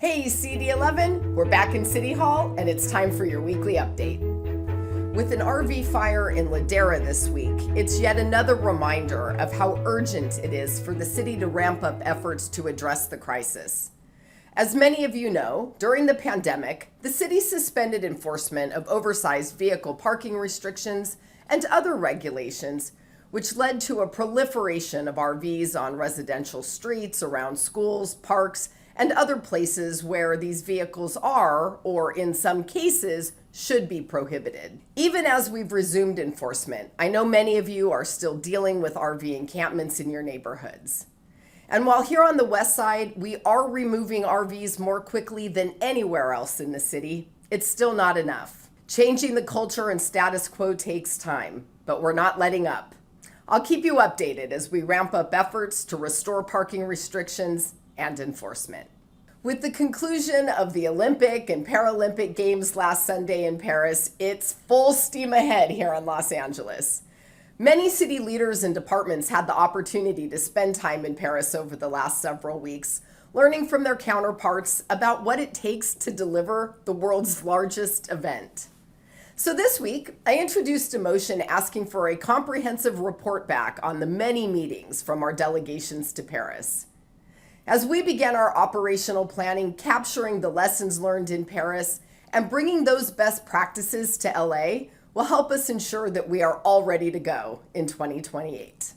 Hey CD11, we're back in City Hall and it's time for your weekly update. With an RV fire in Ladera this week, it's yet another reminder of how urgent it is for the city to ramp up efforts to address the crisis. As many of you know, during the pandemic, the city suspended enforcement of oversized vehicle parking restrictions and other regulations, which led to a proliferation of RVs on residential streets, around schools, parks, and other places where these vehicles are, or in some cases, should be prohibited. Even as we've resumed enforcement, I know many of you are still dealing with RV encampments in your neighborhoods. And while here on the west side, we are removing RVs more quickly than anywhere else in the city, it's still not enough. Changing the culture and status quo takes time, but we're not letting up. I'll keep you updated as we ramp up efforts to restore parking restrictions and enforcement. With the conclusion of the Olympic and Paralympic Games last Sunday in Paris, it's full steam ahead here in Los Angeles. Many city leaders and departments had the opportunity to spend time in Paris over the last several weeks, learning from their counterparts about what it takes to deliver the world's largest event. So this week, I introduced a motion asking for a comprehensive report back on the many meetings from our delegations to Paris. As we began our operational planning, capturing the lessons learned in Paris and bringing those best practices to LA will help us ensure that we are all ready to go in 2028.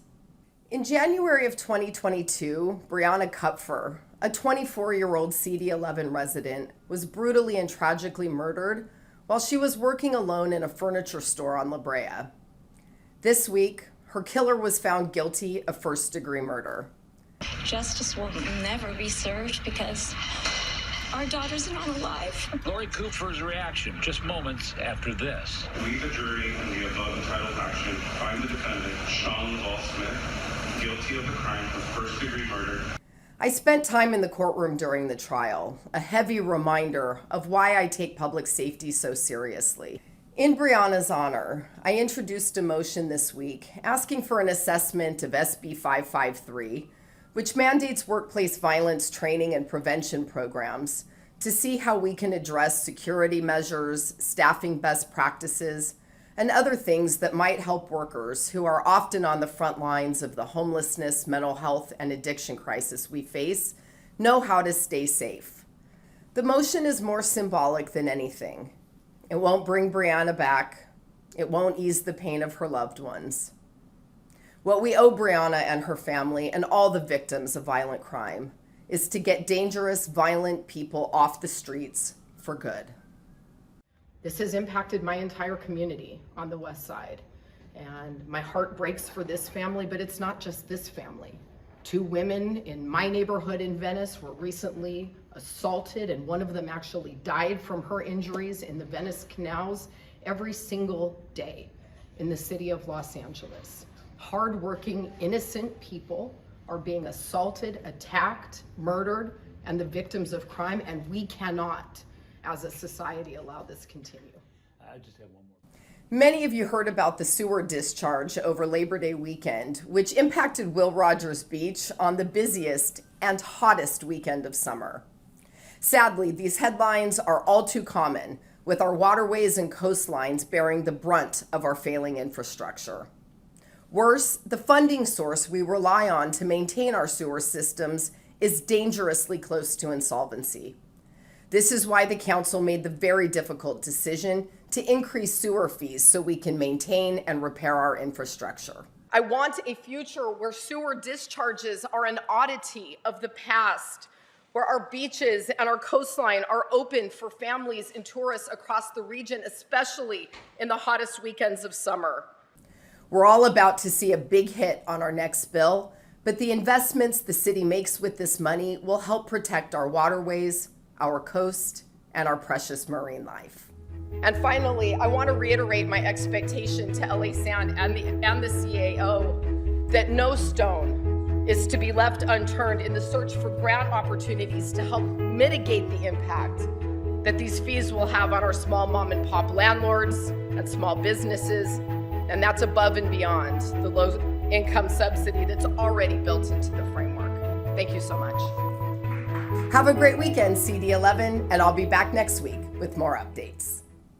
In January of 2022, Brianna Kupfer, a 24-year-old CD11 resident, was brutally and tragically murdered while she was working alone in a furniture store on La Brea. This week, her killer was found guilty of first-degree murder. Justice will never be served because our daughter's not alive. Lori Kupfer's reaction just moments after this. We, the jury, in the above entitled action, find the defendant, Sean Laval Smith, guilty of the crime of first-degree murder. I spent time in the courtroom during the trial, a heavy reminder of why I take public safety so seriously. In Brianna's honor, I introduced a motion this week asking for an assessment of SB 553, which mandates workplace violence training and prevention programs to see how we can address security measures, staffing best practices, and other things that might help workers who are often on the front lines of the homelessness, mental health, and addiction crisis we face know how to stay safe. The motion is more symbolic than anything. It won't bring Brianna back. It won't ease the pain of her loved ones. What we owe Brianna and her family and all the victims of violent crime is to get dangerous, violent people off the streets for good. This has impacted my entire community on the west side, and my heart breaks for this family, but it's not just this family. 2 women in my neighborhood in Venice were recently assaulted, and one of them actually died from her injuries in the Venice canals every single day in the city of Los Angeles. Hardworking, innocent people are being assaulted, attacked, murdered, and the victims of crime, and we cannot, as a society, allow this continue. I just have one more. Many of you heard about the sewer discharge over Labor Day weekend, which impacted Will Rogers Beach on the busiest and hottest weekend of summer. Sadly, these headlines are all too common, with our waterways and coastlines bearing the brunt of our failing infrastructure. Worse, the funding source we rely on to maintain our sewer systems is dangerously close to insolvency. This is why the council made the very difficult decision to increase sewer fees so we can maintain and repair our infrastructure. I want a future where sewer discharges are an oddity of the past, where our beaches and our coastline are open for families and tourists across the region, especially in the hottest weekends of summer. We're all about to see a big hit on our next bill, but the investments the city makes with this money will help protect our waterways, our coast, and our precious marine life. And finally, I want to reiterate my expectation to LA Sound and the CAO that no stone is to be left unturned in the search for grant opportunities to help mitigate the impact that these fees will have on our small mom and pop landlords and small businesses. And that's above and beyond the low-income subsidy that's already built into the framework. Thank you so much. Have a great weekend, CD11, and I'll be back next week with more updates.